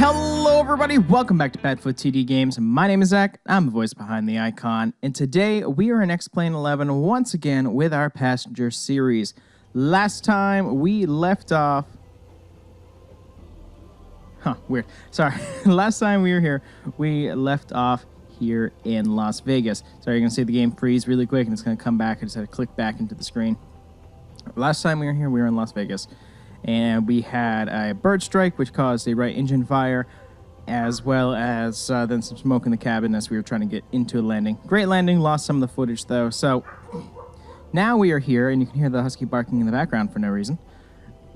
Hello everybody, welcome back to PadfootTD Games. My name is Zach, I'm the voice behind the icon, and today we are in XPlane 11 once again with our passenger series. Last time we left off... weird. Sorry. Last time we were here, we left off here in Las Vegas. So you're going to see the game freeze really quick and it's going to come back. I just had to click back into the screen. Last time we were here, we were in Las Vegas. And we had a bird strike, which caused a right engine fire, as well as then some smoke in the cabin as we were trying to get into a landing. Great landing, lost some of the footage though. So now we are here, and you can hear the husky barking in the background for no reason.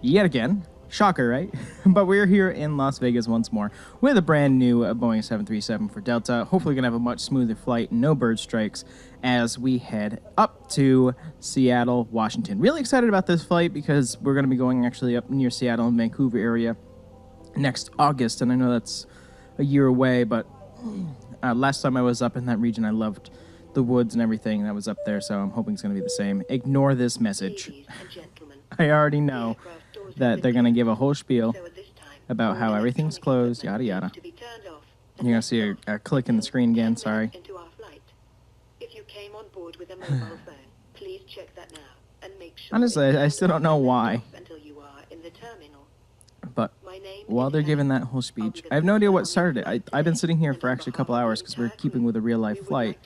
Yet again. Shocker, right? But we're here in Las Vegas once more with a brand new Boeing 737 for Delta. Hopefully going to have a much smoother flight, no bird strikes, as we head up to Seattle, Washington. Really excited about this flight because we're going to be going actually up near Seattle and Vancouver area next August. And I know that's a year away, but last time I was up in that region, I loved the woods and everything that was up there, so I'm hoping it's going to be the same. Ignore this message. I already know that they're going to give a whole spiel about how everything's closed, yada yada. You're going to see a click in the screen again, sorry. Honestly, I still don't know why. But while they're giving that whole speech, I have no idea what started it. I've been sitting here for actually a couple hours because we're keeping with a real life flight.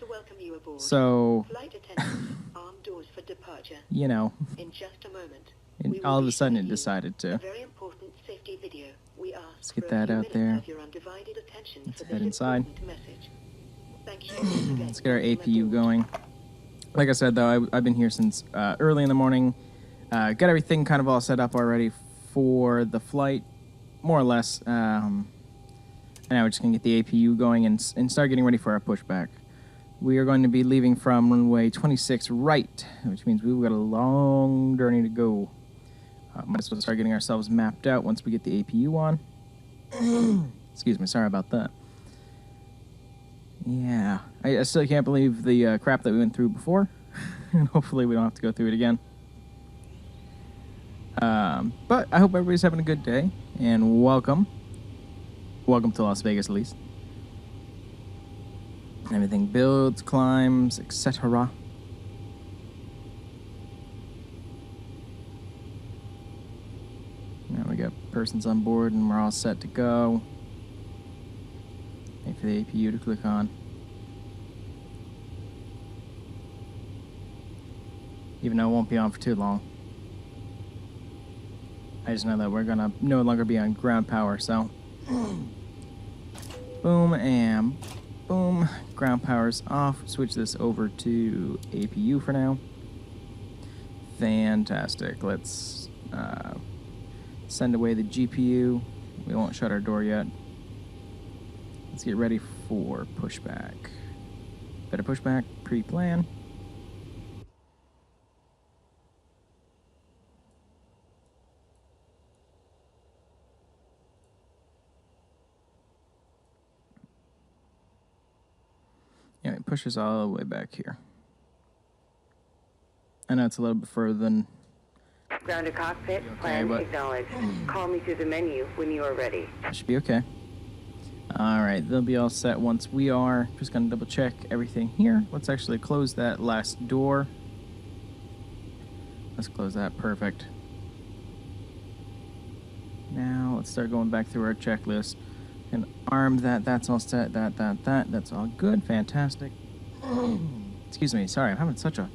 So, you know, and all of a sudden it decided to. Let's get that out there. Let's head inside. Let's get our APU going. Like I said, though, I've been here since early in the morning. Got everything kind of all set up already for the flight, more or less. And now we're just going to get the APU going and start getting ready for our pushback. We are going to be leaving from runway 26 right, which means we've got a long journey to go. Might as well start getting ourselves mapped out once we get the APU on. Excuse me, sorry about that. Yeah, I still can't believe the crap that we went through before. And hopefully we don't have to go through it again. But I hope everybody's having a good day, and welcome. Welcome to Las Vegas, at least. Everything builds, climbs, etc. Now we got persons on board and we're all set to go. Wait for the APU to click on. Even though it won't be on for too long. I just know that we're gonna no longer be on ground power, so boom and boom. Ground power's off. Switch this over to APU for now. Fantastic. Let's send away the GPU. We won't shut our door yet. Let's get ready for pushback. Better pushback, pre-plan. Yeah, it pushes all the way back here. I know it's a little bit further than... Ground to cockpit, plan acknowledged. Call me through the menu when you are ready. Should be okay. Alright, they'll be all set once we are. Just gonna double check everything here. Let's actually close that last door. Let's close that, perfect. Now, let's start going back through our checklist. And arm that, that's all set, that's all good, fantastic. Excuse me, sorry, I'm having such a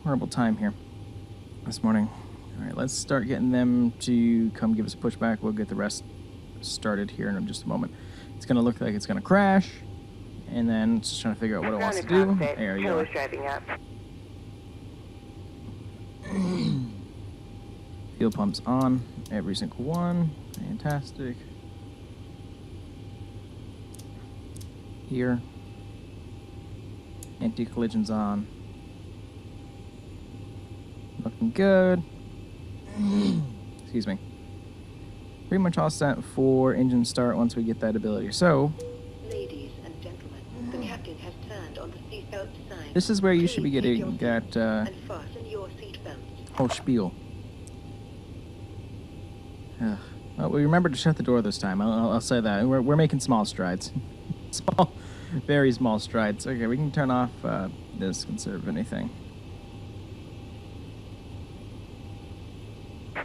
horrible time here this morning. Alright, let's start getting them to come give us a pushback. We'll get the rest started here in just a moment. It's going to look like it's going to crash, and then it's just trying to figure out what it wants to do. There you go. Fuel pumps on, every single one. Fantastic. Here. Anti-collision's on. Looking good. Excuse me. Pretty much all set for engine start once we get that ability. So, ladies and gentlemen, the captain has turned on the seatbelt sign. This is where you should be getting that whole spiel. Ugh. Well, we remembered to shut the door this time. I'll say that. We're making small strides. Small, very small strides. Okay, we can turn off this, conserve anything.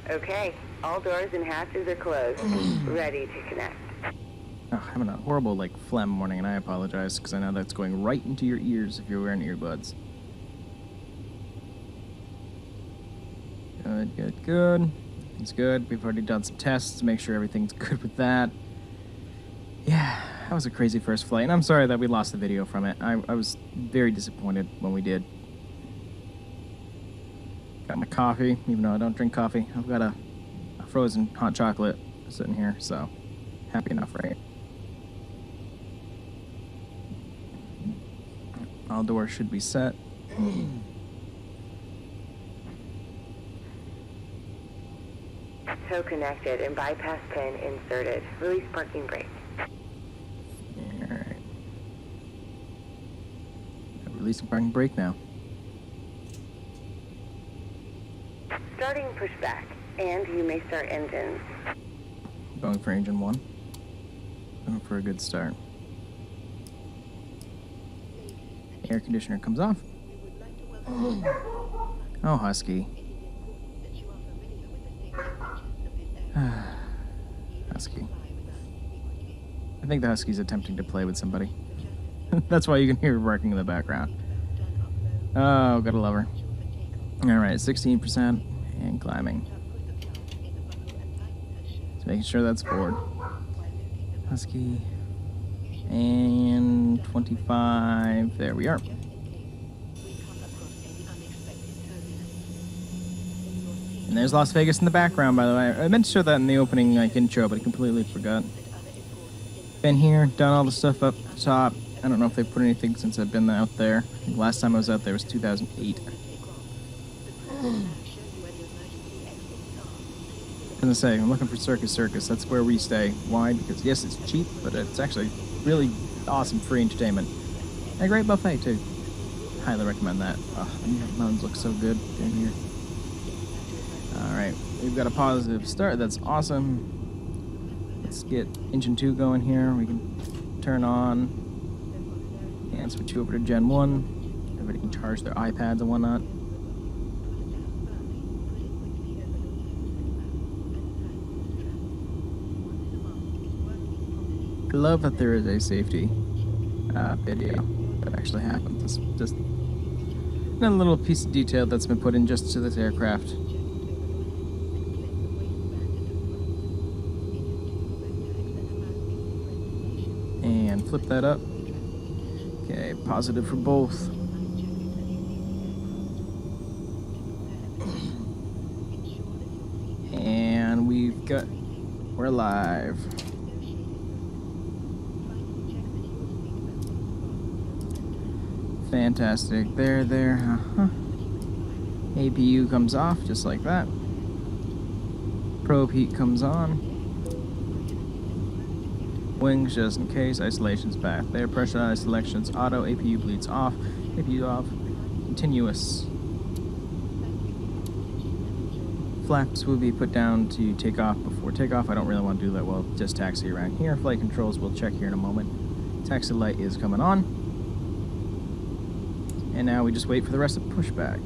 Okay, all doors and hatches are closed. Ready to connect. Oh, I'm having a horrible, phlegm morning, and I apologize, because I know that's going right into your ears if you're wearing earbuds. Good, good, good. It's good. We've already done some tests to make sure everything's good with that. Yeah, that was a crazy first flight, and I'm sorry that we lost the video from it. I was very disappointed when we did. Got my coffee, even though I don't drink coffee. I've got a frozen hot chocolate sitting here, so happy enough, right? All doors should be set. Tow connected and bypass pin inserted. Release parking brake. Alright. Releasing parking brake now. Starting pushback, and you may start engines. Going for engine 1. Going for a good start. Air conditioner comes off. Oh, Husky. Husky. I think the Husky's attempting to play with somebody. That's why you can hear her barking in the background. Oh, gotta love her. Alright, 16% and climbing. Just making sure that's forward. Husky. And 25. There we are. And there's Las Vegas in the background, by the way. I meant to show that in the opening intro, but I completely forgot. Been here, done all the stuff up top. I don't know if they've put anything since I've been out there. I think last time I was out there was 2008. As I say, I'm looking for Circus. That's where we stay. Why? Because yes, it's cheap, but it's actually really awesome free entertainment. And a great buffet, too. Highly recommend that. Oh, the mountains look so good in here. Alright, we've got a positive start. That's awesome. Let's get engine 2 going here. We can turn on and switch over to Gen 1. Everybody can charge their iPads and whatnot. I love that there is a safety video that actually happens. It's just a little piece of detail that's been put in just to this aircraft. And flip that up. Okay, positive for both. And we're live. Fantastic. There. APU comes off just like that. Probe heat comes on. Wings just in case. Isolation's back there. Pressurized selections auto. APU bleeds off. APU off. Continuous. Flaps will be put down to take off before takeoff. I don't really want to do that. We'll just taxi around here. Flight controls we'll check here in a moment. Taxi light is coming on. And now we just wait for the rest of pushback.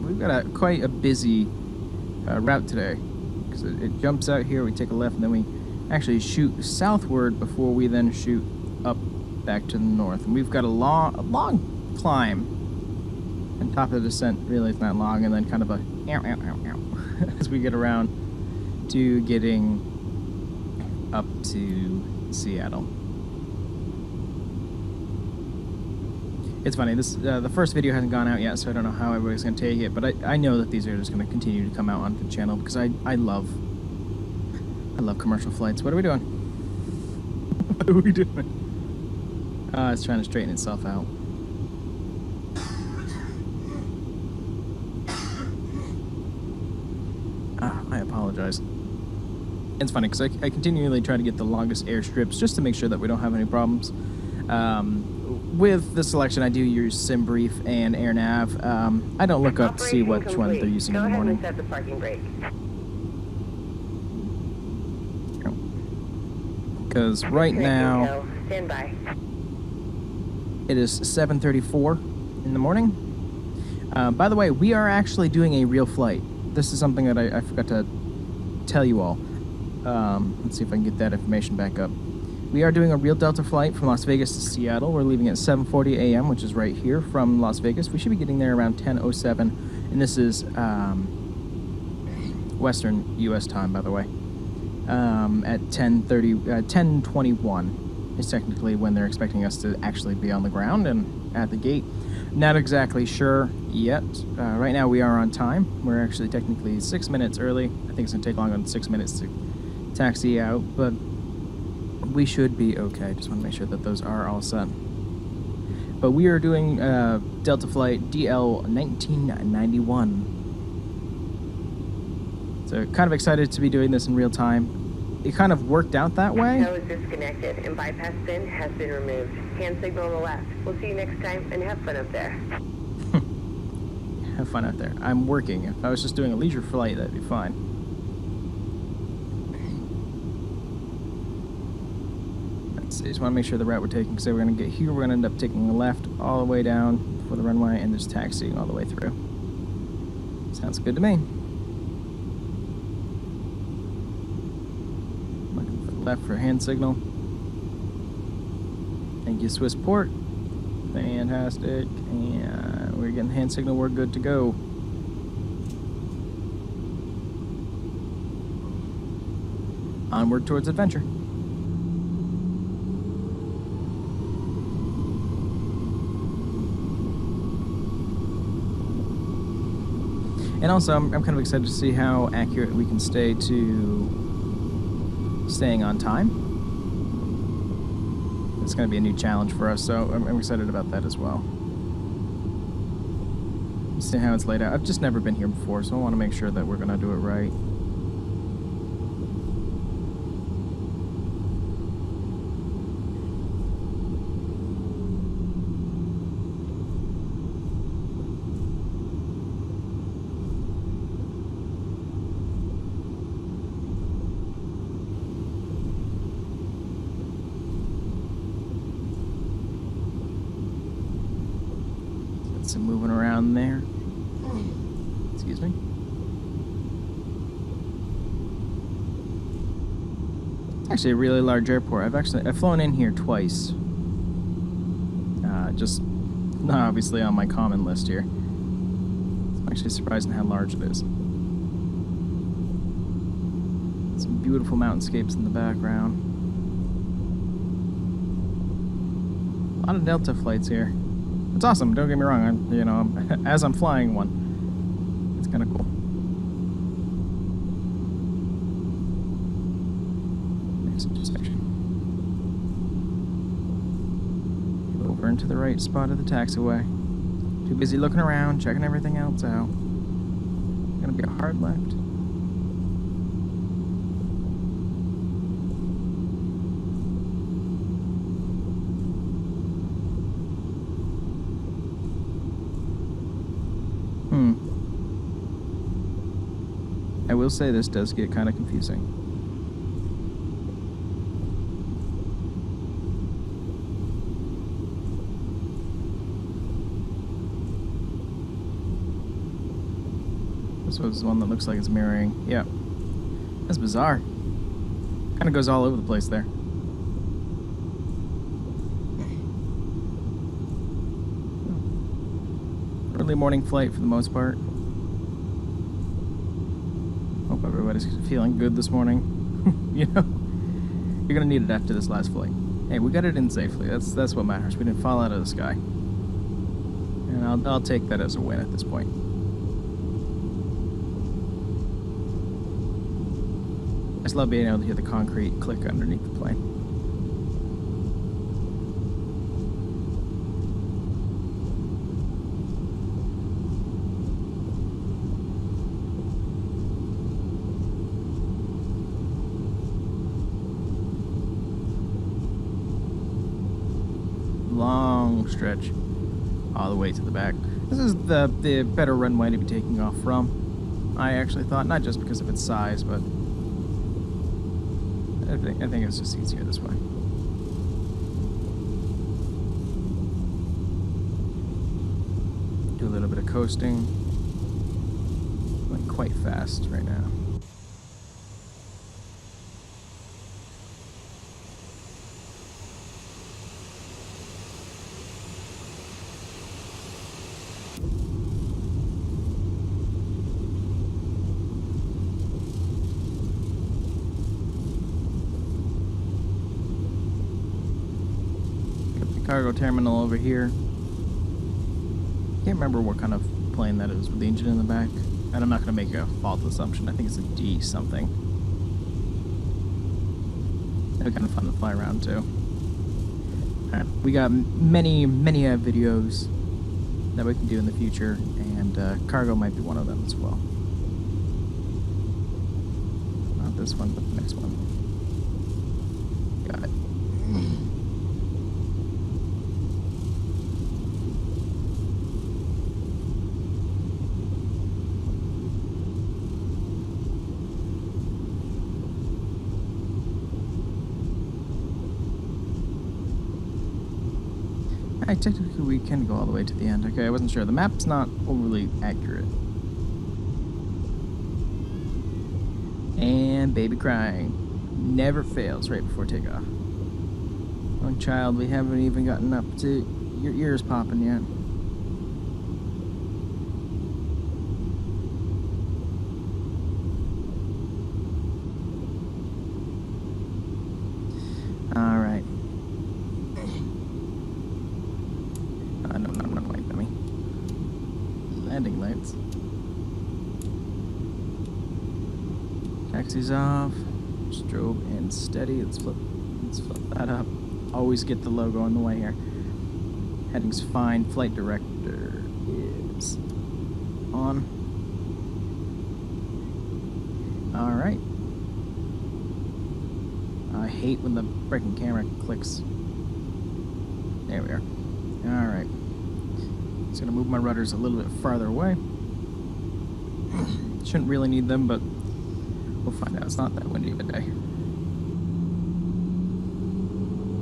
We've got quite a busy route today, because it jumps out here, we take a left, and then we actually shoot southward before we then shoot up back to the north. And we've got a long climb. And top of the descent really is not long, and then kind of a as we get around to getting up to Seattle. It's funny, this the first video hasn't gone out yet, so I don't know how everybody's going to take it, but I know that these are just going to continue to come out onto the channel because I love commercial flights. What are we doing? What are we doing? It's trying to straighten itself out. I apologize. It's funny because I continually try to get the longest airstrips just to make sure that we don't have any problems. With the selection, I do use SimBrief and AirNav. I don't look up to see which one they're using in the morning. Go ahead and set the parking brake. Because right now, stand by. it is 7:34 in the morning. By the way, we are actually doing a real flight. This is something that I forgot to tell you all. Let's see if I can get that information back up. We are doing a real Delta flight from Las Vegas to Seattle. We're leaving at 7:40 a.m., which is right here from Las Vegas. We should be getting there around 10:07, and this is Western U.S. time, by the way. At 10:21 is technically when they're expecting us to actually be on the ground and at the gate. Not exactly sure yet. Right now we are on time. We're actually technically 6 minutes early. I think it's going to take longer than 6 minutes to taxi out, but we should be okay. Just want to make sure that those are all set. But we are doing Delta flight DL 1991. So kind of excited to be doing this in real time. It kind of worked out that way. Tow is disconnected and bypass pin has been removed. Hand signal on the left. We'll see you next time and have fun up there. Have fun out there. I'm working. If I was just doing a leisure flight, that'd be fine. Let's see. Just want to make sure the route we're taking, because we're going to get here, we're going to end up taking a left all the way down for the runway and just taxiing all the way through. Sounds good to me. Left for hand signal. Thank you, Swissport. Fantastic. And we're getting hand signal. We're good to go. Onward towards adventure. And also, I'm kind of excited to see how accurate we can stay to staying on time. It's going to be a new challenge for us, so I'm excited about that as well. See how it's laid out. I've just never been here before, so I want to make sure that we're going to do it right. Some moving around there. Excuse me. It's actually a really large airport. I've flown in here twice. Just not obviously on my common list here. I'm actually surprised in how large it is. Some beautiful mountainscapes in the background. A lot of Delta flights here. It's awesome, don't get me wrong, as I'm flying one, it's kind of cool. Next intersection. Over into the right spot of the taxiway. Too busy looking around, checking everything else out. Gonna be a hard left. I will say this does get kind of confusing. This was one that looks like it's mirroring. Yeah. That's bizarre. Kind of goes all over the place there. Early morning flight for the most part. Hope everybody's feeling good this morning. You're gonna need it after this last flight. Hey, we got it in safely. That's what matters. We didn't fall out of the sky, and I'll take that as a win at this point. I just love being able to hear the concrete click underneath the plane. long stretch all the way to the back. This is the better runway to be taking off from. I actually thought, not just because of its size, but I think it's just easier this way. Do a little bit of coasting. Going quite fast right now. Cargo terminal over here. Can't remember what kind of plane that is with the engine in the back, and I'm not going to make a false assumption. I think it's a D something. They're kind of fun to fly around too. Alright, we got many videos that we can do in the future, and cargo might be one of them as well. Not this one, but the next one. Got it. Technically we can go all the way to the end. Okay, I wasn't sure. The map's not overly accurate. And baby crying. Never fails right before takeoff. Young child, we haven't even gotten up to your ears popping yet. Alright. No, wait, dummy. Landing lights. Taxi's off. Strobe and steady. Let's flip that up. Always get the logo on the way here. Heading's fine. Flight director is on. Alright. I hate when the freaking camera clicks. There we are. Alright. Just gonna move my rudders a little bit farther away. Shouldn't really need them, but we'll find out. It's not that windy of a day.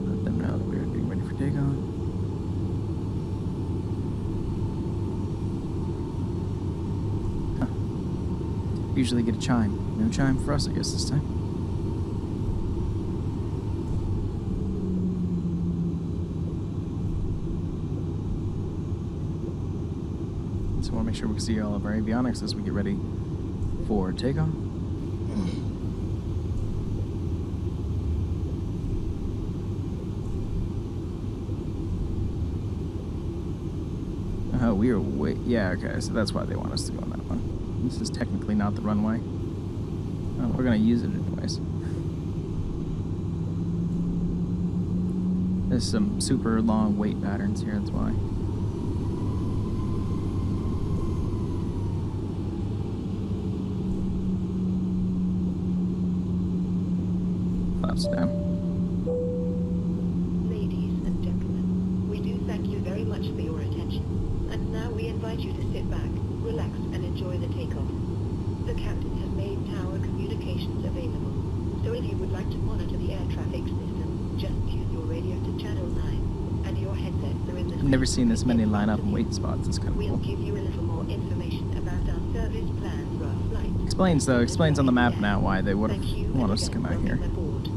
Let them know that we're getting ready for takeoff. Huh. Usually get a chime. No chime for us, I guess, this time. So I want to make sure we can see all of our avionics as we get ready for takeoff. Oh, we are way... Yeah, okay, so that's why they want us to go on that one. This is technically not the runway. Oh, we're going to use it anyways. There's some super long weight patterns here, that's why. Flaps down. Ladies and gentlemen, we do thank you very much for your attention. And now we invite you to sit back, relax, and enjoy the takeoff. The captain has made tower communications available, so if you would like to monitor the air traffic system, just tune your radio to channel 9, and your headsets are in the... I've never seen this many line up and wait spots. It's kind of We'll cool. give you a little more information about our service plans for our flight. Explains, though. Explains on the map now why they would Thank you, have wanted and us to come out welcome here. aboard.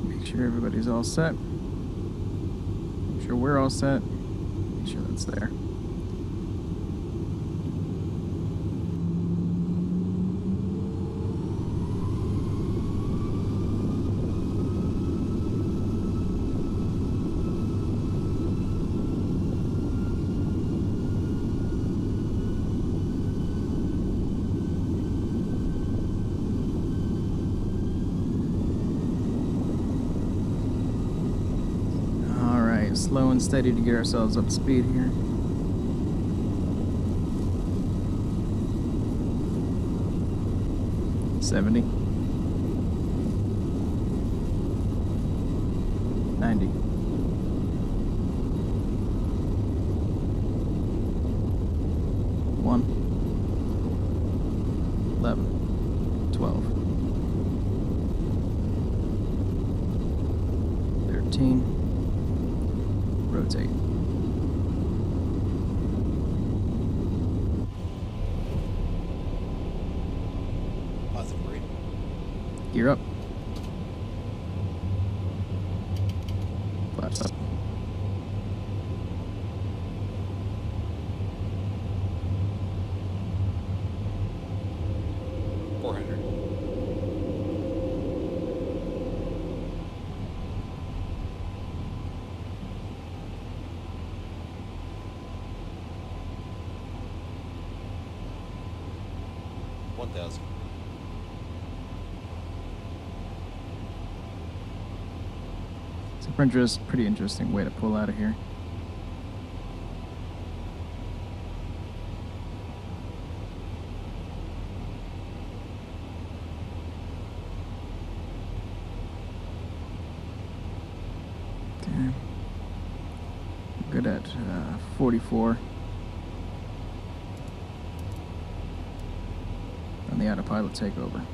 Make sure everybody's all set. Make sure we're all set. Make sure that's there. slow and steady to get ourselves up to speed here. $70. 90. 1. 11. 12. 13. Rotate. Positive reading. Gear up. Flaps up. Pretty interesting way to pull out of here. Okay. Good at 44. On the autopilot takeover.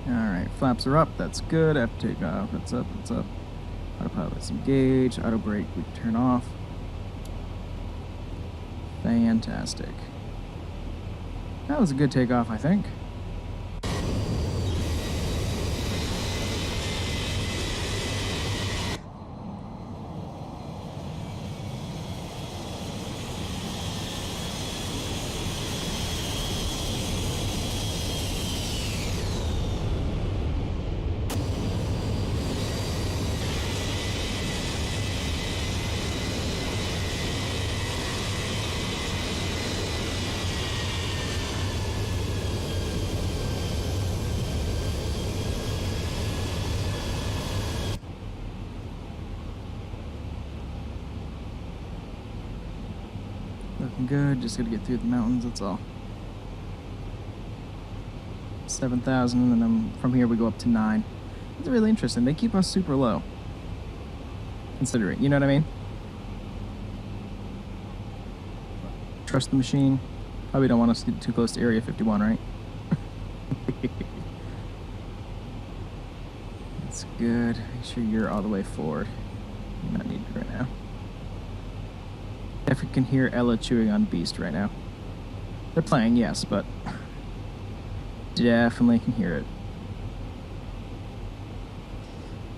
Alright, flaps are up, that's good. After takeoff, that's up, that's up. Autopilot's engaged, auto brake we turn off. Fantastic. That was a good takeoff, I think. Looking good, just gotta get through the mountains, that's all. 7,000, and then from here we go up to 9. It's really interesting, they keep us super low. Considering, you know what I mean? Trust the machine. Probably don't want us to get too close to Area 51, right? That's good. Make sure you're all the way forward. You're not needed right now. Definitely can hear Ella chewing on Beast right now. They're playing, yes, but definitely can hear it.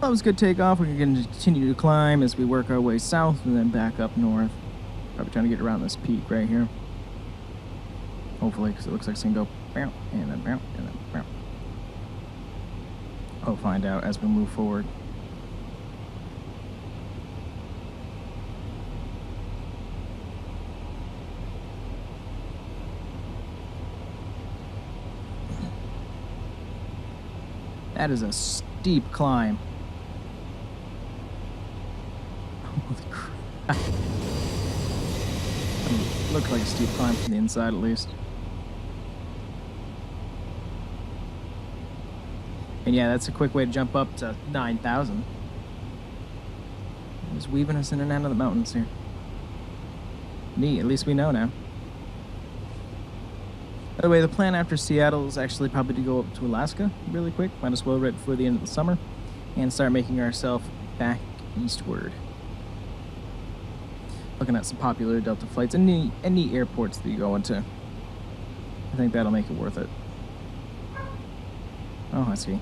That was a good takeoff. We're going to continue to climb as we work our way south and then back up north. Probably trying to get around this peak right here. Hopefully, because it looks like it's going to go bow, and then bow, and then bow. I'll find out as we move forward. That is a steep climb. Holy crap. Looks like a steep climb from the inside at least. And yeah, that's a quick way to jump up to 9,000. Just weaving us in and out of the mountains here. Neat, at least we know now. By the way, the plan after Seattle is actually probably to go up to Alaska really quick. Might as well right before the end of the summer. And start making ourselves back eastward. Looking at some popular Delta flights. Any airports that you go into. I think that'll make it worth it. Oh, I see.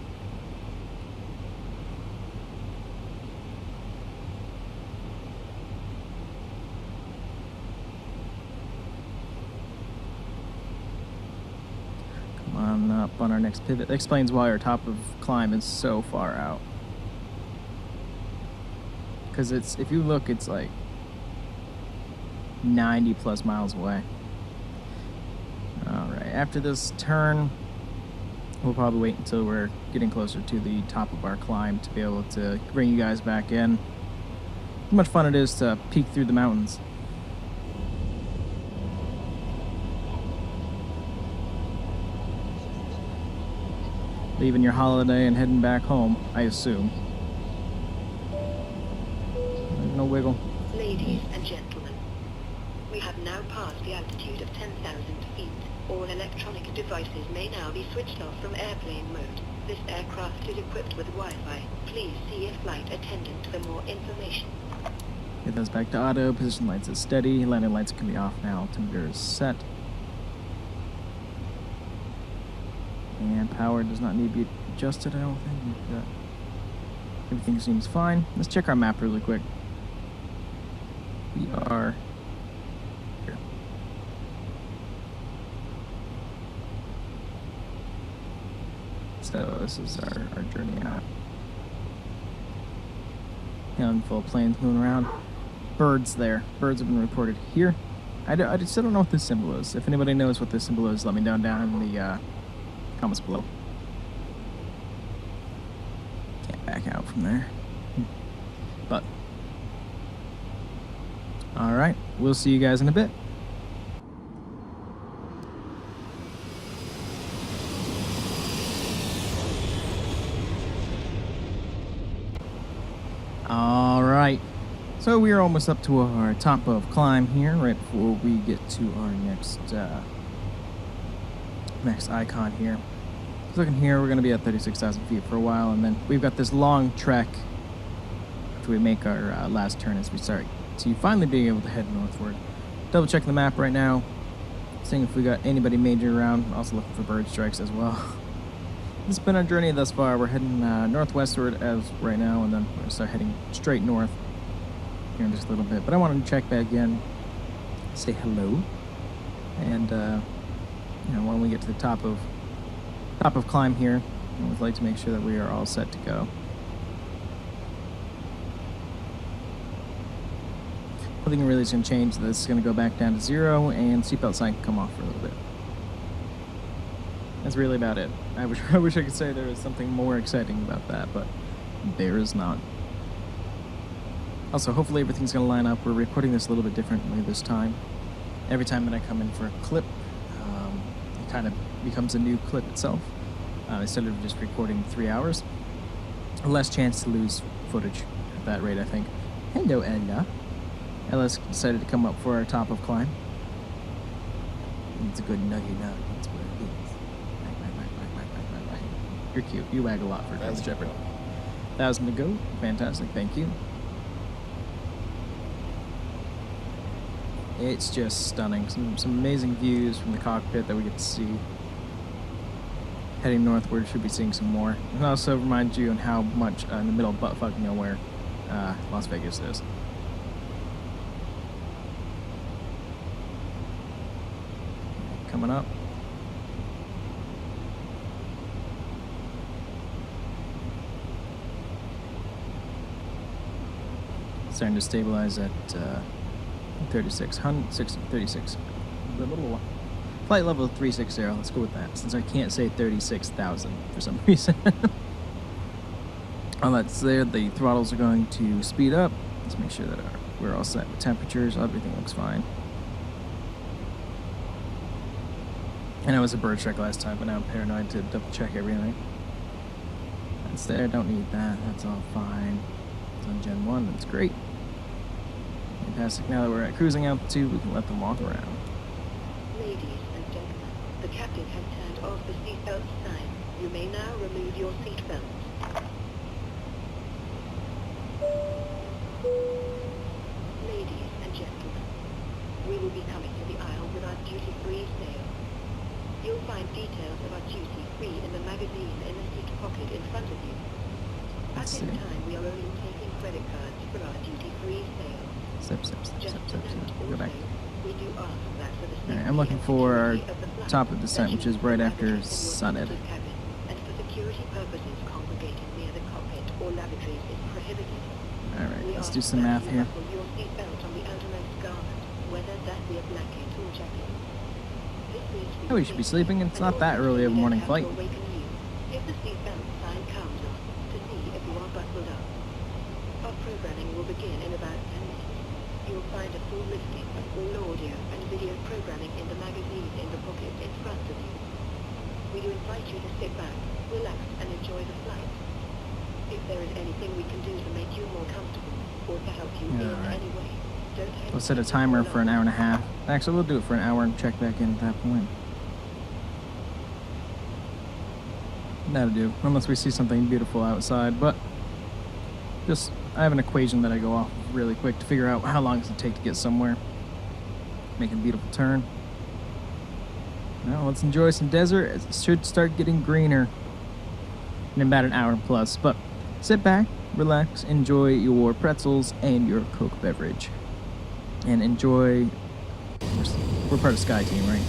Up on our next pivot. That explains why our top of climb is so far out. Because it's, if you look, it's like 90 plus miles away. Alright, after this turn, We'll probably wait until we're getting closer to the top of our climb to be able to bring you guys back in. How much fun it is to peek through the mountains. Leaving your holiday and heading back home, I assume. There's no wiggle. Ladies and gentlemen, we have now passed the altitude of 10,000 feet. All electronic devices may now be switched off from airplane mode. This aircraft is equipped with Wi-Fi. Please see a flight attendant for more information. Get those back to auto. Position lights is steady. Landing lights can be off now. Altimeter is set. And power does not need to be adjusted, I don't think. Everything seems fine. Let's check our map really quick. We are here. So this is our journey out. Handful of planes moving around. Birds there. Birds have been reported here. I still don't know what this symbol is. If anybody knows what this symbol is, let me know down in the comments below. Can't back out from there. But alright, we'll see you guys in a bit. Alright, so we are almost up to our top of climb here, right before we get to our next icon here. Looking here, we're going to be at 36,000 feet for a while, and then we've got this long trek after we make our last turn as we start to finally being able to head northward. Double check the map right now, seeing if we got anybody major around. Also looking for bird strikes as well. This has been our journey thus far. We're heading northwestward as right now, and then we're going to start heading straight north here in just a little bit. But I wanted to check back in, say hello, and when we get to the top of climb here, I would like to make sure that we are all set to go. Nothing really is going to change. This is going to go back down to 0, and seatbelt sign can come off for a little bit. That's really about it. I wish I could say there was something more exciting about that, but there is not. Also, hopefully everything's going to line up. We're recording this a little bit differently this time. Every time that I come in for a clip, it kind of becomes a new clip itself. Instead of just recording 3 hours. Less chance to lose footage at that rate, I think. Hello, Ella. Ella's decided to come up for our top of climb. It's a good nuggy nug. That's what it is. You're cute. You wag a lot for German Shepherd. 1,000 to go. Fantastic. Thank you. It's just stunning. Some amazing views from the cockpit that we get to see. Heading northward, should be seeing some more. And also remind you on how much in the middle of buttfuck nowhere Las Vegas is. Coming up. Starting to stabilize at 36. Flight level 360. Let's go with that, since I can't say 36,000 for some reason. While that's there, the throttles are going to speed up. Let's make sure that we're all set with temperatures. Everything looks fine. I know it was a bird check last time, but now I'm paranoid to double check everything. That's there. Don't need that. That's all fine. It's on Gen 1. That's great. Fantastic. Now that we're at cruising altitude, we can let them walk around. Ladies and gentlemen, the captain has turned off the seatbelt sign. You may now remove your seatbelts. Ladies and gentlemen, we will be coming to the aisle with our duty-free sale. You'll find details of our duty-free in the magazine in the seat pocket in front of you. At this time, we are only taking credit cards for our duty-free sale. Go back. We do ask that for the Alright, I'm looking for our top of descent, which is right after Summit. And for security purposes, congregating near the cockpit or lavatories is prohibited. Alright, let's do some math here. Your seatbelt on the outermost garment, whether that be a blanket or jacket. Oh, we should be sleeping. It's not that early of a morning flight. If the seatbelt sign comes on to see if you are buckled up. Our programming will begin in about 10 minutes. You will find a full listing of all audio and video programming in the magazine in the pocket in front of you. We do invite you to sit back, relax, and enjoy the flight. If there is anything we can do to make you more comfortable or to help you in any way, don't hesitate. We'll set a timer for an hour and a half. Actually, we'll do it for an hour and check back in at that point. That'll do, unless we see something beautiful outside, but just, I have an equation that I go off really quick to figure out how long does it take to get somewhere. Make a beautiful turn. Now let's enjoy some desert. It should start getting greener in about an hour plus, but sit back, relax, enjoy your pretzels and your Coke beverage. And enjoy, we're part of Sky Team, right?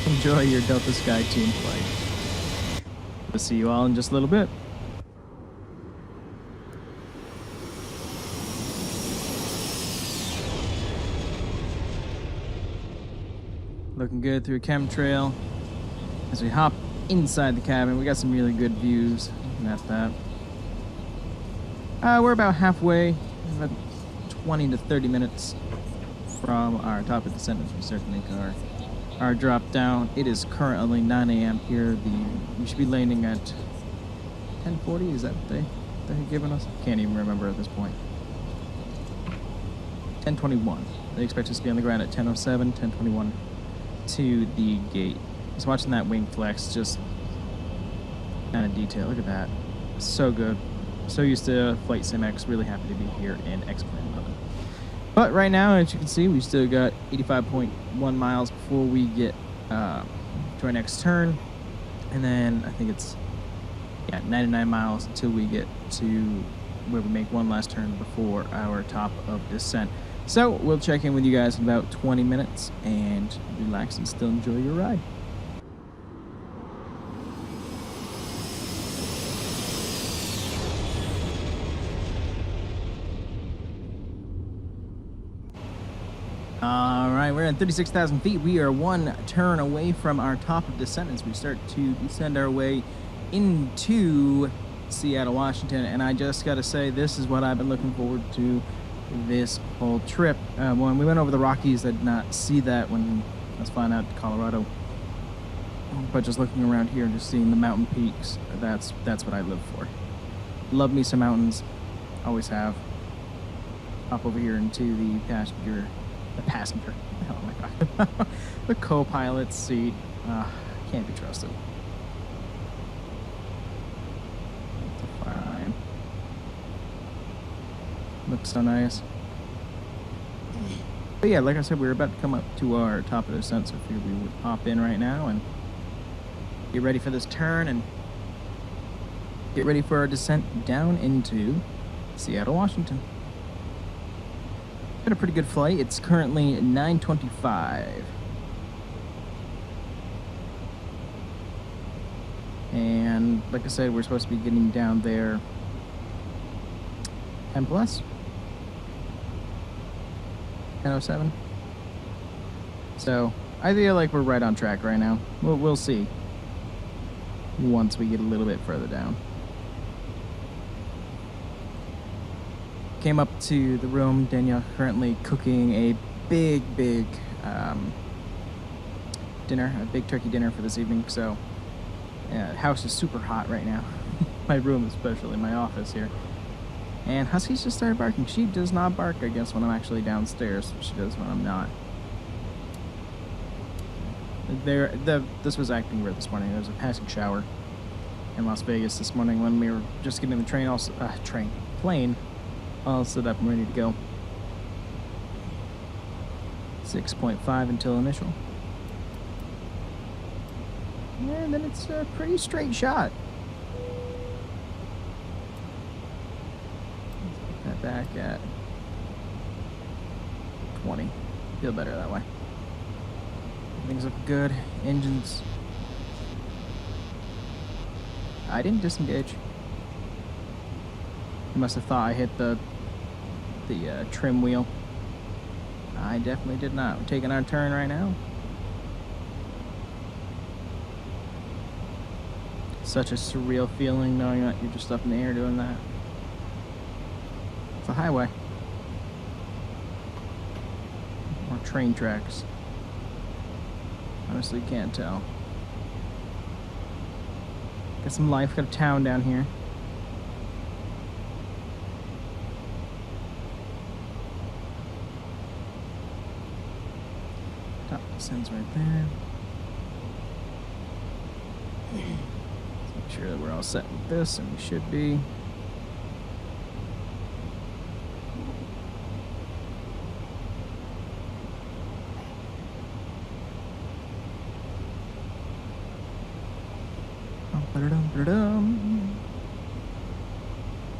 Enjoy your Delta Sky Team flight. We'll see you all in just a little bit. Looking good through a chemtrail. As we hop inside the cabin, we got some really good views. Looking at that. We're about halfway, about 20 to 30 minutes from our top of descent as we start to make our drop down. It is currently 9 a.m. here. We should be landing at 10:40. Is that what they're giving us? Can't even remember at this point. 10:21. They expect us to be on the ground at 10:07, 10:21 to the gate. Just watching that wing flex, just kind of detail. Look at that. So good. So used to Flight Sim X. Really happy to be here in XPlane 11. But right now, as you can see, we still got 85.1 miles before we get to our next turn. And then I think it's 99 miles until we get to where we make one last turn before our top of descent. So we'll check in with you guys in about 20 minutes and relax and still enjoy your ride. All right, we're at 36,000 feet. We are one turn away from our top of descent as we start to descend our way into Seattle, Washington. And I just got to say, this is what I've been looking forward to this whole trip. When we went over the Rockies, I did not see that when I was flying out to Colorado. But just looking around here and just seeing the mountain peaks, that's what I live for. Love me some mountains, always have. Hop over here into the passenger, oh my god, the co-pilot seat. Can't be trusted. Fine. Looks so nice. But yeah, like I said, we're about to come up to our top of the descent, so I figured we would hop in right now and get ready for this turn and get ready for our descent down into Seattle, Washington. Been a pretty good flight. It's currently 9:25. And like I said, we're supposed to be getting down there 10 plus. 10:07. So I feel like we're right on track right now. We'll see once we get a little bit further down. Came up to the room. Danielle currently cooking a big dinner, a big turkey dinner for this evening. So the house is super hot right now. My room especially, my office here. And Husky's just started barking. She does not bark, I guess, when I'm actually downstairs. She does when I'm not. This was acting weird this morning. There was a passing shower in Las Vegas this morning when we were just getting the plane all set up and ready to go. 6.5 until initial. And then it's a pretty straight shot. Let's put that back at 20. Feel better that way. Everything's looking good. Engines. I didn't disengage. You must have thought I hit the trim wheel. I definitely did not. We're taking our turn right now. Such a surreal feeling knowing that you're just up in the air doing that. It's a highway. Or train tracks. Honestly, can't tell. Got some life, got a town down here. Top descends right there. Make sure that we're all set with this, and we should be.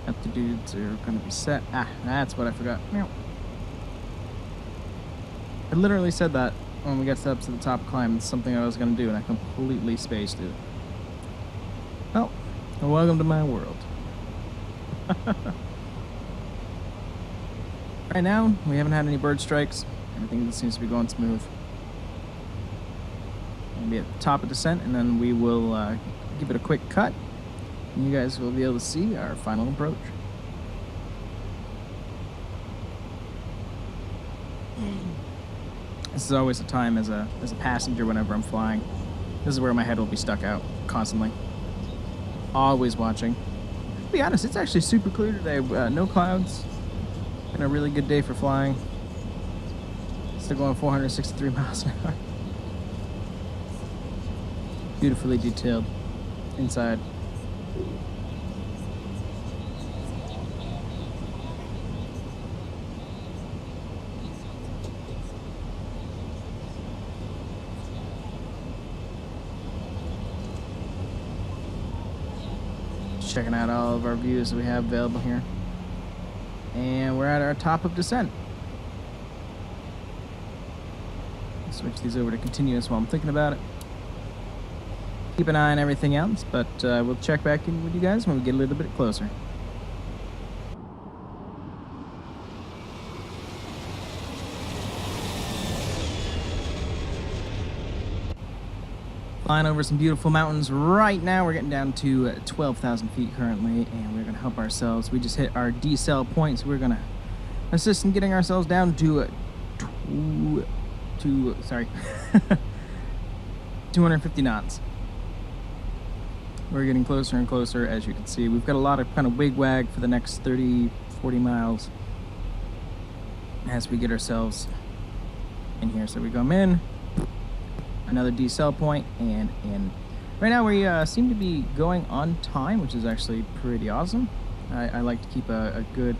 Altitudes are going to be set. Ah, that's what I forgot. I literally said that when we got up to the top climb. It's something I was going to do, and I completely spaced it. Oh, well, welcome to my world. Right now, we haven't had any bird strikes. Everything seems to be going smooth. We'll be at the top of descent, and then we will give it a quick cut, and you guys will be able to see our final approach. This is always a time as a passenger whenever I'm flying. This is where my head will be stuck out constantly. Always watching. To be honest, it's actually super clear today. No clouds. Been a really good day for flying. Still going 463 miles an hour. Beautifully detailed inside. Checking out all of our views that we have available here. And we're at our top of descent. Switch these over to continuous while I'm thinking about it. Keep an eye on everything else, but we'll check back in with you guys when we get a little bit closer. Flying over some beautiful mountains right now. We're getting down to 12,000 feet currently, and we're going to help ourselves. We just hit our decel point, so we're going to assist in getting ourselves down to 250 knots. We're getting closer and closer, as you can see. We've got a lot of kind of wig-wag for the next 30, 40 miles as we get ourselves in here. So we come in. Another decel point, and right now we seem to be going on time, which is actually pretty awesome. I like to keep a good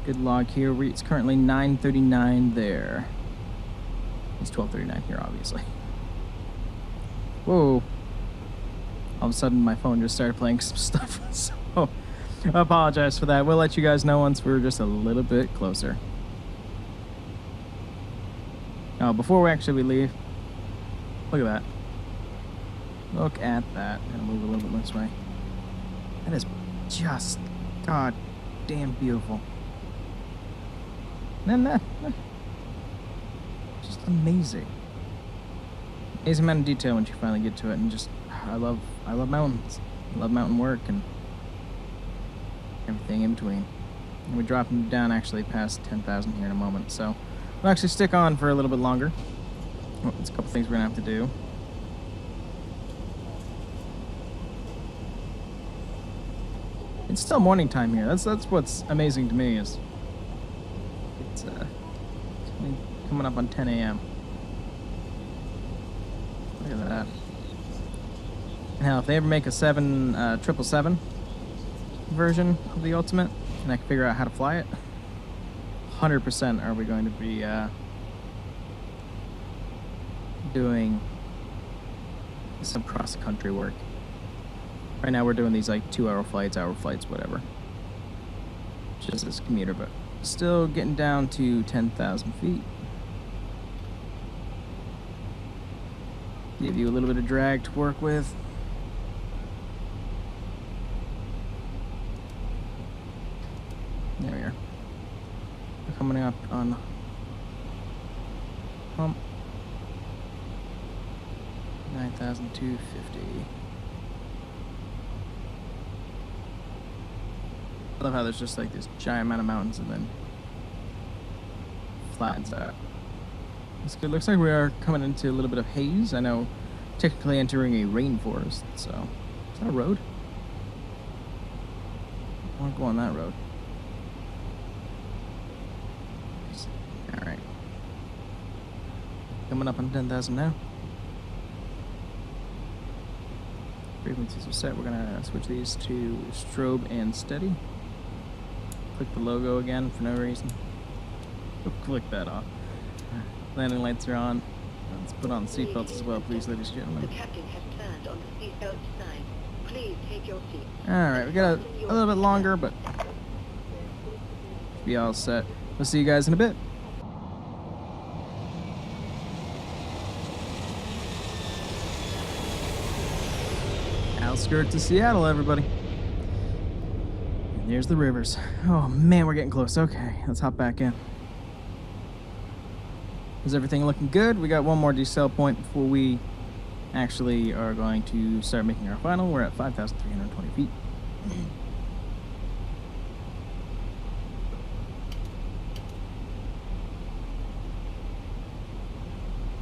log here. It's currently 9:39 there. It's 12:39 here, obviously. Whoa! All of a sudden, my phone just started playing some stuff, so I apologize for that. We'll let you guys know once we're just a little bit closer. Oh, before we leave. Look at that. Look at that. Gonna move a little bit this way. That is just god damn beautiful. And then just amazing. Amazing amount of detail once you finally get to it, and just I love mountains. I love mountain work and everything in between. And we're dropping down actually past 10,000 here in a moment, so we'll actually stick on for a little bit longer. Well, there's a couple things we're gonna have to do. It's still morning time here. That's what's amazing to me is it's only coming up on 10 a.m. Look at that. And hell, if they ever make a 777 version of the Ultimate, and I can figure out how to fly it, 100% are we going to be doing some cross-country work. Right now we're doing these like 2-hour flights, whatever. Just as a commuter, but still getting down to 10,000 feet. Give you a little bit of drag to work with. There we are. We're coming up on hump 9,250. I love how there's just like this giant amount of mountains and then flattens out. It's good. Looks like we are coming into a little bit of haze. I know, technically entering a rainforest. So, is that a road? I want to go on that road. All right. Coming up on 10,000 now. Frequencies are set. We're gonna switch these to strobe and steady. Click the logo again for no reason. Click that off. Landing lights are on. Let's put on seatbelts as well, please, ladies and The gentlemen. captain has turned on the seatbelt sign. Please take your seat. Alright, we got a little bit longer, but be all set. We'll see you guys in a bit. Outskirts of Seattle, everybody. And there's the rivers. Oh man, we're getting close. Okay, let's hop back in. Is everything looking good? We got one more decel point before we actually are going to start making our final. We're at 5,320 feet.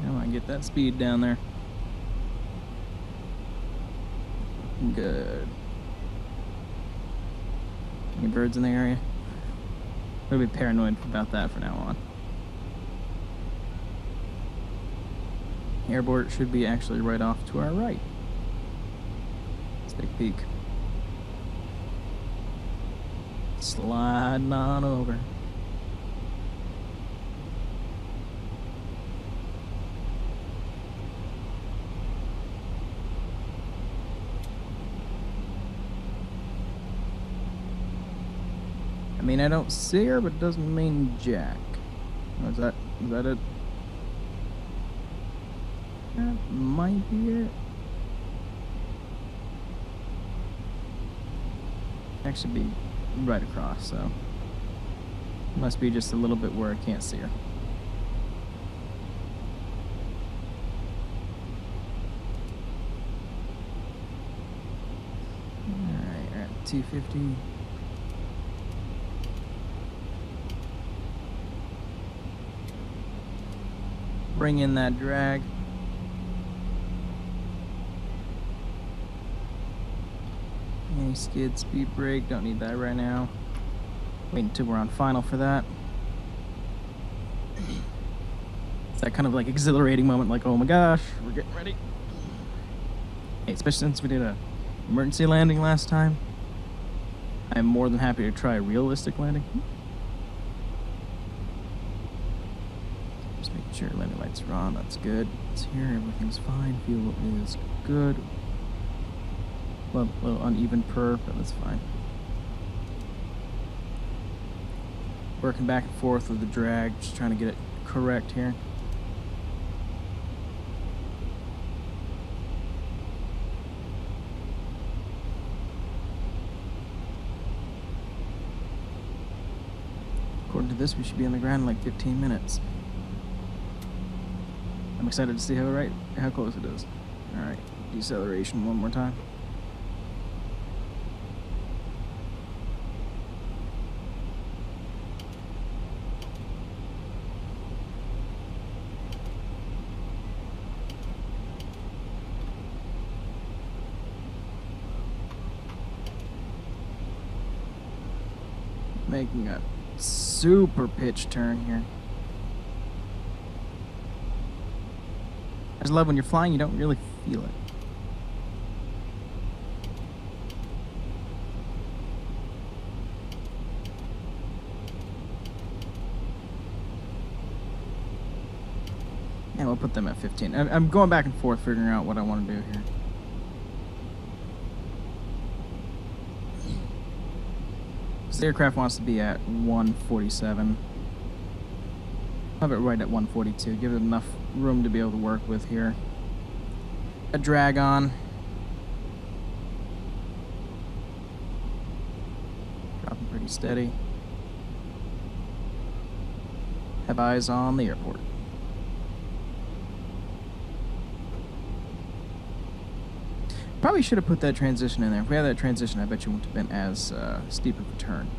Come on, get that speed down there. Good. Any birds in the area? I'll be paranoid about that from now on. Airport should be actually right off to our right. Let's take a peek. Sliding on over. I mean, I don't see her, but it doesn't mean jack. Oh, is that it? That might be it. Actually be right across, so must be just a little bit where I can't see her. Alright, we're at 250. Bring in that drag. Any skid, speed brake, don't need that right now. Wait until we're on final for that. It's that kind of like exhilarating moment, like, oh my gosh, we're getting ready. Hey, especially since we did a emergency landing last time. I'm more than happy to try a realistic landing. Just making sure landing lights are on, that's good. It's here, everything's fine, fuel is good. Well, a little uneven per, but that's fine. Working back and forth with the drag, just trying to get it correct here. According to this, we should be on the ground in like 15 minutes. I'm excited to see how close it is. All right, deceleration one more time. Making a super pitch turn here. I just love when you're flying, you don't really feel it. Yeah, we'll put them at 15. I'm going back and forth figuring out what I want to do here. The aircraft wants to be at 147. Have it right at 142. Give it enough room to be able to work with here. A drag on. Dropping pretty steady. Have eyes on the airport. Probably should have put that transition in there. If we had that transition, I bet you wouldn't have been as steep of a turn.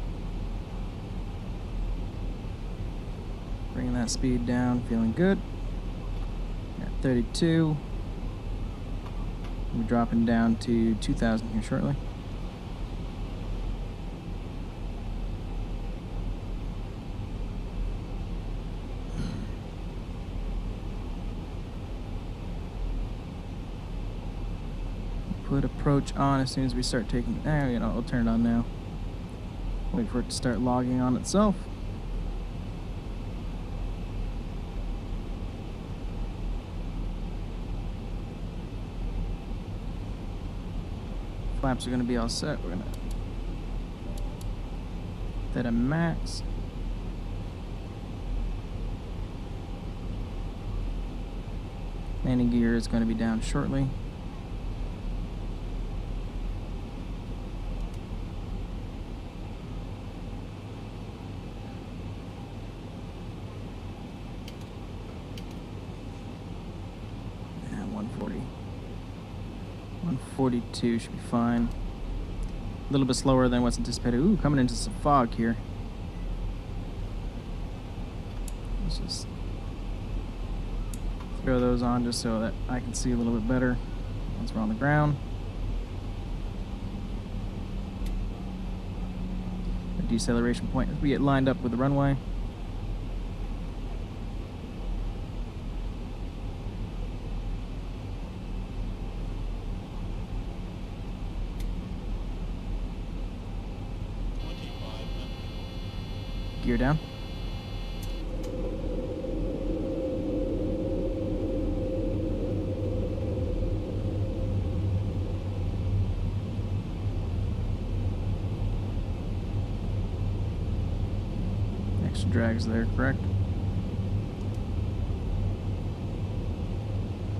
Bringing that speed down, feeling good. At 32. We're dropping down to 2,000 here shortly. Put approach on as soon as we start taking. You know, I'll turn it on now. Wait for it to start logging on itself. Flaps are going to be all set. We're going to set a max. Landing gear is going to be down shortly. Yeah, 140. 142 should be fine. A little bit slower than what's anticipated. Ooh, coming into some fog here. Let's just throw those on just so that I can see a little bit better once we're on the ground. A deceleration point as we get lined up with the runway. Gear down. Extra drags there, correct?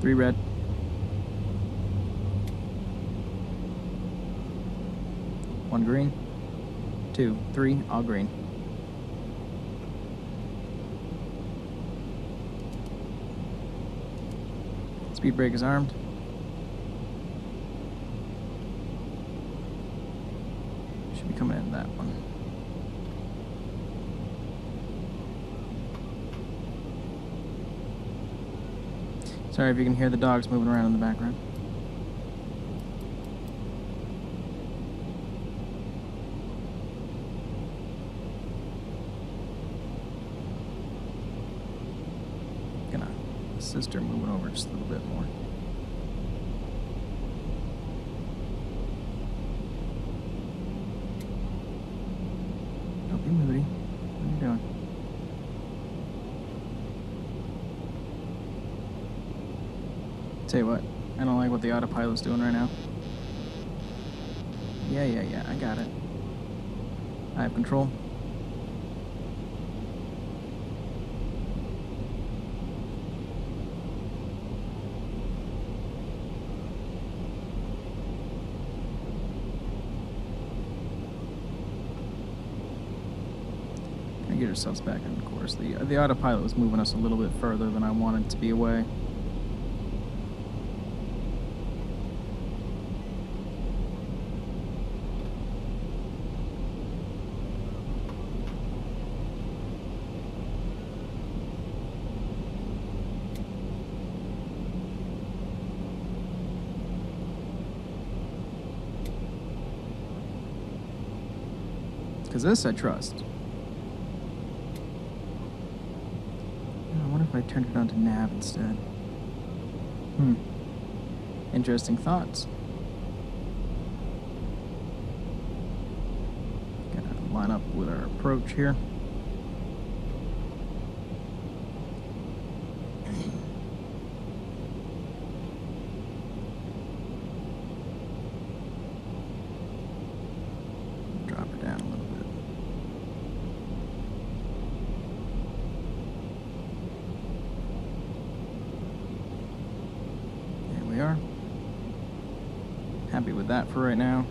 3 red. 1 green. 2, 3, all green. Speed brake is armed. Should be coming in that one. Sorry if you can hear the dogs moving around in the background. Gonna assist her moving over just a little bit more. Don't be moody. What are you doing? Tell you what, I don't like what the autopilot's doing right now. Yeah, I got it. I have control. Get ourselves back on course. The autopilot was moving us a little bit further than I wanted to be away. Because this I trust. I turned it on to nav instead. Interesting thoughts. Gotta line up with our approach here. Drop her down a little bit. We are. Happy with that for right now.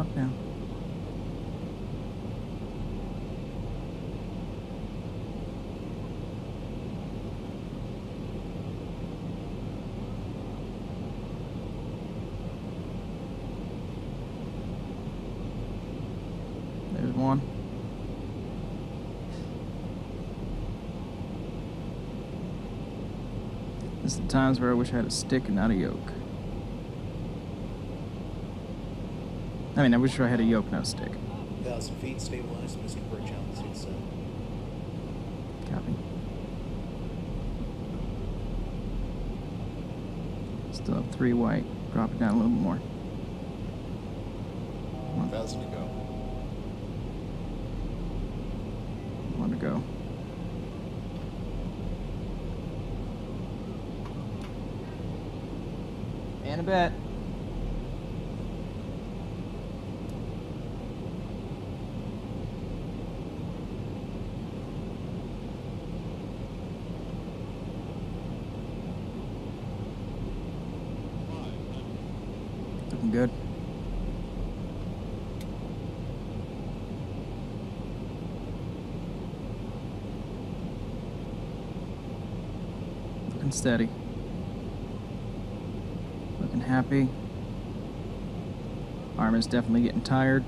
Drop down. There's one. This is the times where I wish I had a stick and not a yoke. I mean, I wish I had a yoke, not a stick. 1,000 feet, stabilized, Mr. Bridge altitude set. Copy. Still have 3 white. Drop it down a little bit more. 1,000 to go. 1 to go. And a bet. Looking good. Looking steady. Looking happy. Arm is definitely getting tired.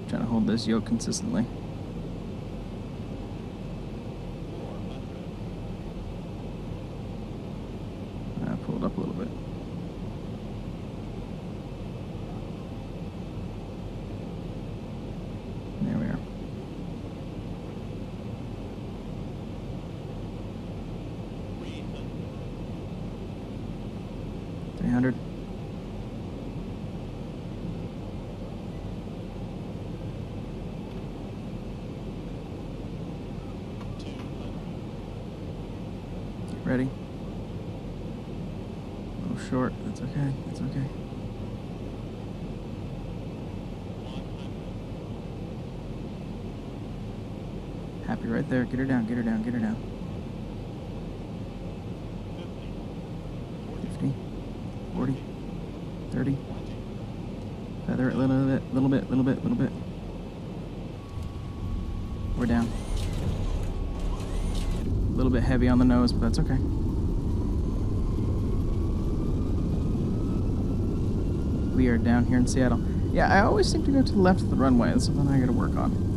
Trying to hold this yoke consistently. I pulled up a little bit. There we are. $300. Get ready. A little short. That's okay. That's okay. Happy right there. Get her down. Get her down. Get her down. 50. 40, 30, feather it a little bit, little bit, little bit, little bit. We're down. A little bit heavy on the nose, but that's okay. We are down here in Seattle. Yeah, I always seem to go to the left of the runway. That's something I gotta work on.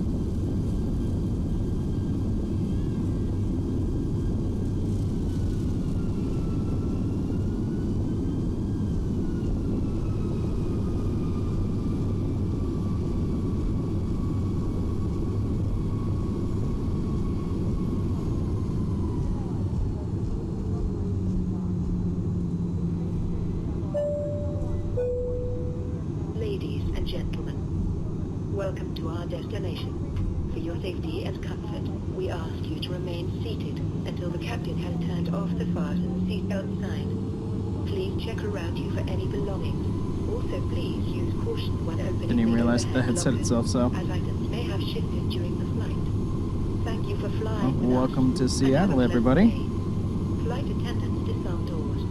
Ladies and gentlemen, welcome to our destination. For your safety and comfort, we ask you to remain seated until the captain has turned off the fasten seatbelt sign. Please check around you for any belongings. Also, please use caution when opening Didn't even the realize the overhead head set lockers, itself so. as items may have shifted during the flight. Thank you for flying with us, Welcome to and have a Seattle, pleasant everybody. day. Flight attendants disarm doors.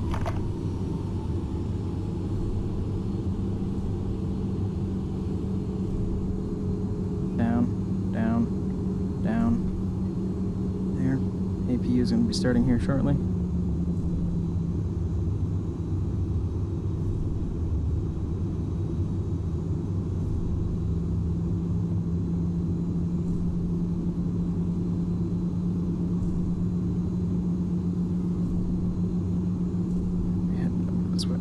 Down, down, down. There. APU is going to be starting here shortly. We're heading over this way.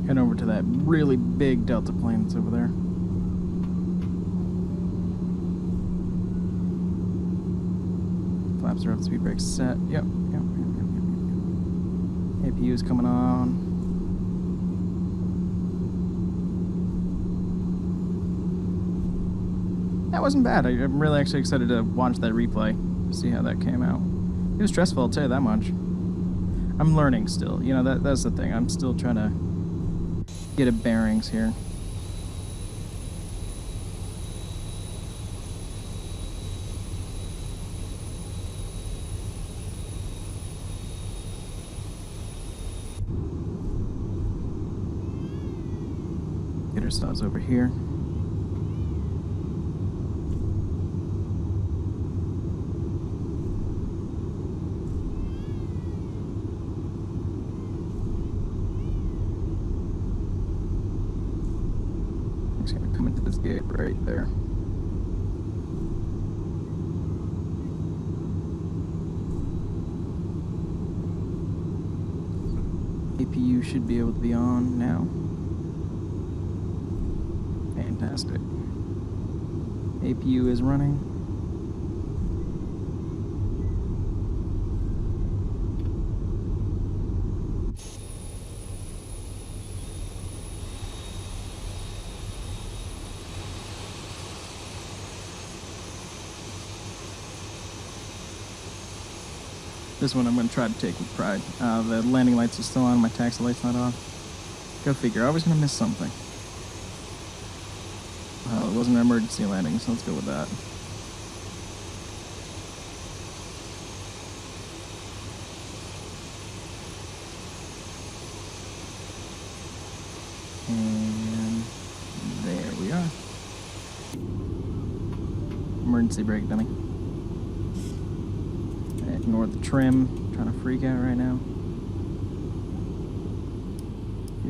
Head over to that really big Delta plane that's over there. Flaps are up, speed brakes set. Yep. APU is coming on. That wasn't bad. I'm really actually excited to watch that replay, see how that came out. It was stressful, I'll tell you that much. I'm learning still. You know, that's the thing. I'm still trying to get a bearings here. Get ourselves over here. Just gonna come into this gate right there. APU should be able to be on now. Fantastic. APU is running. This one I'm going to try to take with pride. The landing lights are still on, my taxi light's not off. Go figure, I was going to miss something. Well, it wasn't an emergency landing, so let's go with that. And there we are. Emergency brake dummy. Ignore the trim. I'm trying to freak out right now.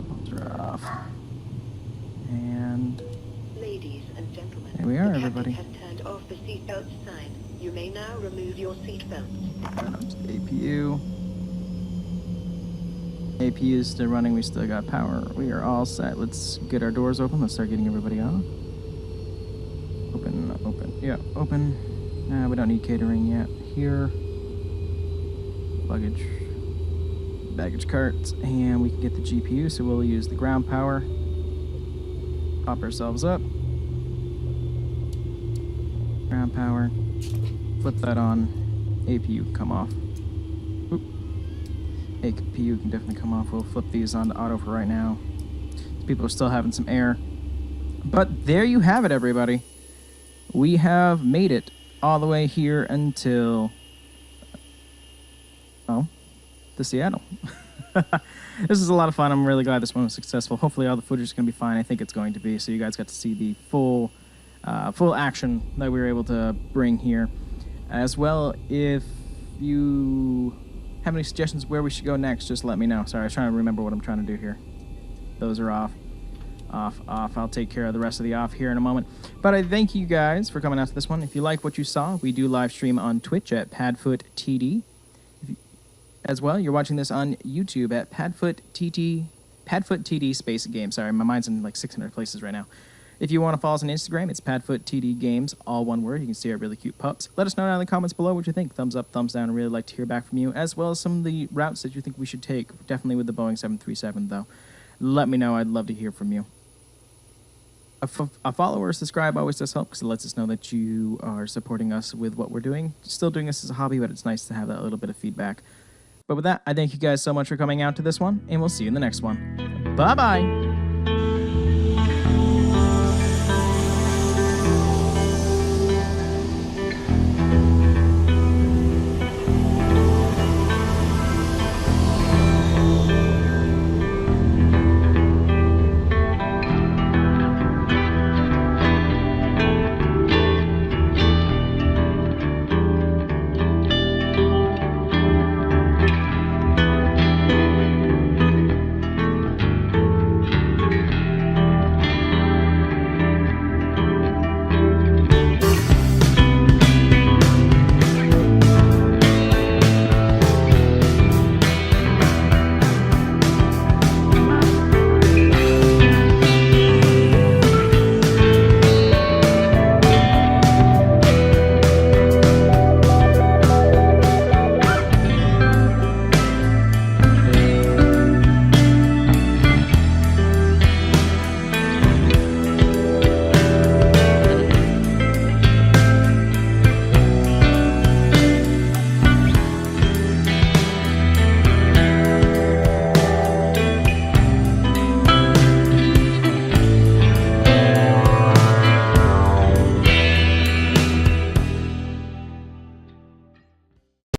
Pumps are off. And Ladies and gentlemen, there we are, the everybody. captain has turned off the seatbelt sign. You may now remove your seatbelts. Right up to the APU. APU is still running. We still got power. We are all set. Let's get our doors open. Let's start getting everybody off. Open, open. Yeah, open. Nah, we don't need catering yet. Here. Luggage. Baggage carts. And we can get the GPU, so we'll use the ground power. Pop ourselves up. Ground power. Flip that on. APU come off. Oop. APU can definitely come off. We'll flip these on to auto for right now. People are still having some air. But there you have it, everybody. We have made it all the way here until... to Seattle. This is a lot of fun. I'm really glad this one was successful. Hopefully all the footage is going to be fine. I think it's going to be. So you guys got to see the full action that we were able to bring here. As well, if you have any suggestions where we should go next, just let me know. Sorry, I was trying to remember what I'm trying to do here. Those are off. Off. I'll take care of the rest of the off here in a moment. But I thank you guys for coming out to this one. If you like what you saw, we do live stream on Twitch at PadfootTD. As well, you're watching this on YouTube at PadfootTD space game. Sorry, my mind's in like 600 places right now. If you want to follow us on Instagram, it's PadfootTD Games, all one word. You can see our really cute pups. Let us know down in the comments below what you think. Thumbs up, thumbs down. I'd really like to hear back from you, as well as some of the routes that you think we should take. Definitely with the Boeing 737, though. Let me know. I'd love to hear from you. A follow or subscribe always does help because it lets us know that you are supporting us with what we're doing. Still doing this as a hobby, but it's nice to have that little bit of feedback. But with that, I thank you guys so much for coming out to this one, and we'll see you in the next one. Bye-bye!